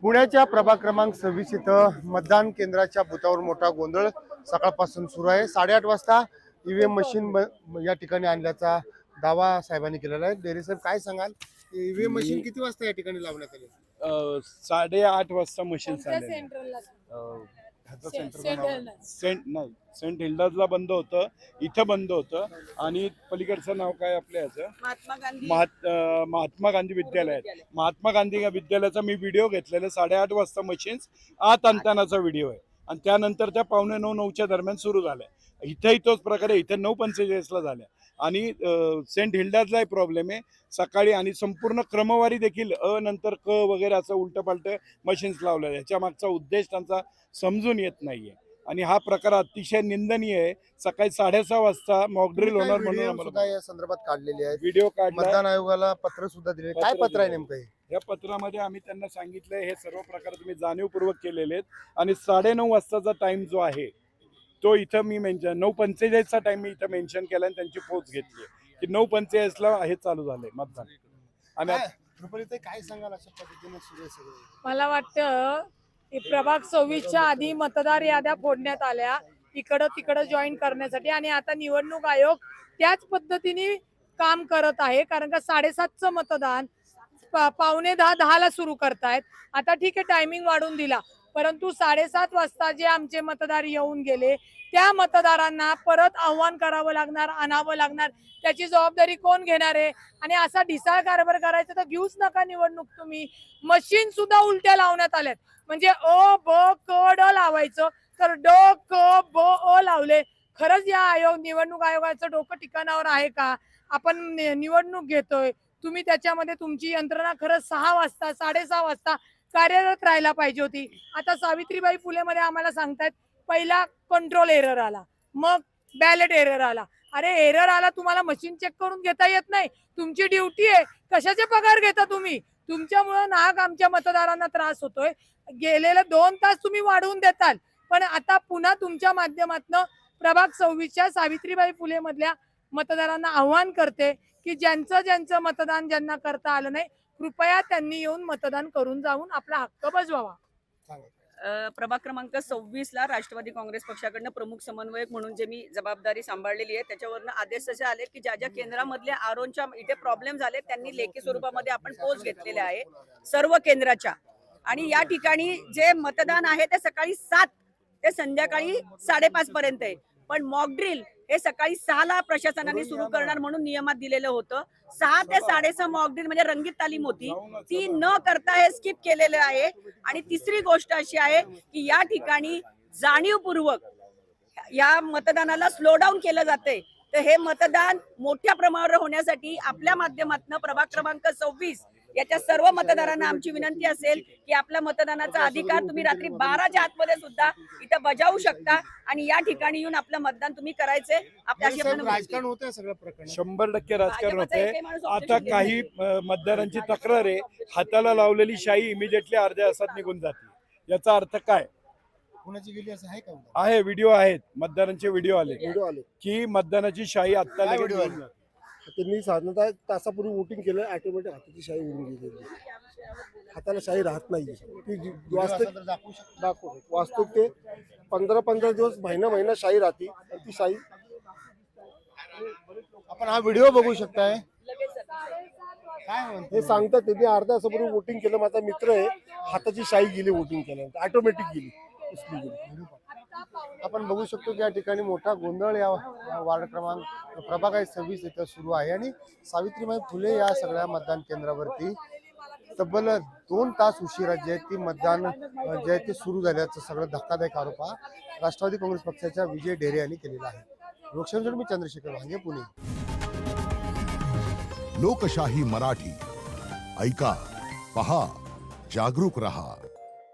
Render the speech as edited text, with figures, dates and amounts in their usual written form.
पुण्याच्या प्रभाग क्रमांक 26 इथं मतदान केंद्राच्या बुथावर मोठा गोंधळ सकाळपासून सुरू आहे। 8:30 वाजता ईव्हीएम मशीन या ठिकाणी आणल्याचा दावा साहेबांनी केलेला आहे। डेरे साहेब काय सांगाल, ईव्हीएम मशीन किती वाजता या ठिकाणी लावण्यात आली? 8:30 वाजता मशीन सेंट हिल्डाजला बंद होतं, इथं बंद होतं आणि पलीकडचं नाव काय आपल्या याचं महात्मा गांधी विद्यालयात। महात्मा गांधी विद्यालयाचा मी व्हिडिओ घेतलेला 8:30 वाजता मशीन्स आत आणतानाचा व्हिडिओ आहे आणि त्यानंतर त्या 8:45-9च्या दरम्यान सुरू झाल्या। इथंही तोच प्रकारे इथे 9:45ला झाल्या आणि सेंट हिल्डाजलाही प्रॉब्लेम आहे सकाळी आणि संपूर्ण क्रमवारी देखील नंतर क वगैरे असं उलटपालट मशीन्स लावल्या। याच्या मागचा उद्देश त्यांचा समजून येत नाहीये आणि हा प्रकार अतिशय निंदनीय आहे। सकाळी 6:30 वाजता मॉकड्रिल होणार म्हणून आम्हाला या संदर्भात काढलेले आहे, व्हिडिओ काढला, मतदान आयोगाला पत्र सुद्धा दिले। काय पत्र आहे नेमकं? या पत्रामध्ये आम्ही त्यांना सांगितलंय हे सर्व प्रकार तुम्ही जाणीवपूर्वक केलेले आहेत आणि 9:30 वाजताचा टाइम जो आहे तो इथं मी 9:45चा टाइम मी इथं मेन्शन केला आणि त्यांची पोच घेतली की 9:45ला हे चालू झालंय मतदान। आणि काय सांगाल अशा पद्धतीने सुरू आहे सगळं? मला वाटतं की प्रभाग 26च्या आधी मतदार याद्या फोडण्यात आल्या इकडं तिकडं जॉईन करण्यासाठी आणि आता निवडणूक आयोग त्याच पद्धतीने काम करत आहे। कारण का 7:30चं मतदान 9:45-10ला सुरू करतायत। आता ठीक आहे, टायमिंग वाढून दिला, परंतु 7:30 वाजता जे आमचे मतदार येऊन गेले त्या मतदारांना परत आव्हान करावं लागणार, आणावं लागणार, त्याची जबाबदारी कोण घेणार आहे? आणि असा ढिसाळ कारभार करायचा तर घेऊच नका निवडणूक तुम्ही। मशीन सुद्धा उलट्या लावण्यात आल्यात, म्हणजे अ ब क ड लावायचं तर ड क ब अ लावले। खरंच या निवडणूक आयोगाचं डोकं ठिकाणावर आहे का? आपण निवडणूक घेतोय, तुम्ही त्याच्यामध्ये तुमची यंत्रणा खरंच 6 वाजता 6:30 वाजता कार्यरत राहायला पाहिजे होती। आता सावित्रीबाई फुले मध्ये आम्हाला सांगतायत पहिला कंट्रोल एरर आला, मग बॅलेट एरर आला। अरे एरर आला, तुम्हाला मशीन चेक करून घेता येत नाही? तुमची ड्युटी आहे, कशाचे पगार घेता तुम्ही? तुमच्यामुळे नाहक आमच्या मतदारांना त्रास होतोय। गेलेले 2 तास तुम्ही वाढवून देताल, पण आता पुन्हा तुमच्या माध्यमातून प्रभाग 26च्या सावित्रीबाई फुले मधल्या मतदारांना आव्हान करते की ज्यांचं मतदान ज्यांना करता आलं नाही, कृपया त्यांनी येऊन मतदान करून जाऊन आपला हक्क बजवावा। प्रभाग क्रमांक 26ला राष्ट्रवादी काँग्रेस पक्षाकडनं प्रमुख समन्वयक म्हणून जे मी जबाबदारी सांभाळलेली आहे त्याच्यावरनं आदेश असे आले की ज्या केंद्रामधले आरोनच्या इथे प्रॉब्लेम झाले त्यांनी लेखी स्वरूपामध्ये आपण पोच घेतलेले आहे सर्व केंद्राच्या। आणि या ठिकाणी जे मतदान आहे ते सकाळी 7 ते संध्याकाळी 5:30 पर्यंत आहे, पण मॉक ड्रिल हे सकाळी 6ला प्रशासनाने सुरू करणार म्हणून नियमात दिलेलं होतं। 6 ते 6:30 मॉक ड्रिल म्हणजे रंगीत तालीम होती, ती न करता हे स्किप केलेलं आहे। आणि तिसरी गोष्ट अशी आहे की या ठिकाणी जाणीवपूर्वक या मतदानाला स्लो डाऊन केलं जाते। तर हे मतदान मोठ्या प्रमाणावर होण्यासाठी आपल्या माध्यमातून प्रभाग क्रमांक 26 याच्या सर्व मतदारांना आमची विनंती असेल की आपला मतदानाचा अधिकार तुम्ही रात्री 12च्या आतमध्ये सुद्धा इथं बजावू शकता आणि या ठिकाणी येऊन आपलं मतदान तुम्ही करायचे। राजकारण होतंय सगळं प्रकरण, 100% राजकारण होतंय। आता काही मतदारांची तक्रार आहे, हाताला लावलेली शाई इमिडिएटली अर्ध्या तासात निघून जाते। याचा अर्थ काय? कोणाची गेली असं आहे का? आहे, व्हिडिओ आहेत, मतदारांचे व्हिडिओ आले की मतदानाची शाई आता लगेच त्यांनी साधारणतः तासापूर्वी वोटिंग केलं, ऑटोमॅटिक हाताची शाई उडून गेलेली, हाताला शाई राहत नाही। ती वास्तविक ते 15 दिवस महिना शाई राहते आणि ती शाई आपण हा व्हिडिओ बघू शकताय। हे सांगतात त्यांनी अर्ध्या तासापूर्वी वोटिंग केलं, माझा मित्र आहे, हाताची शाई गेली वोटिंग केल्यानंतर, ऑटोमॅटिक गेली। आपण बघू शकतो की या ठिकाणी मोठा गोंधळ या वार्ड क्रमांक प्रभाग 26 इथं सुरू आहे आणि सावित्रीबाई फुले या सगळ्या मतदान केंद्रावरती तब्बल 2 तास उशिरा जे आहे ती मतदान जे आहे ते सुरू झाल्याचं सगळं धक्कादायक आरोप हा राष्ट्रवादी काँग्रेस पक्षाच्या विजय ढेरे यांनी केलेला आहे। लोकशाही मी चंद्रशेखर भांगे, पुणे। लोकशाही मराठी ऐका, पहा, जागरूक रहा।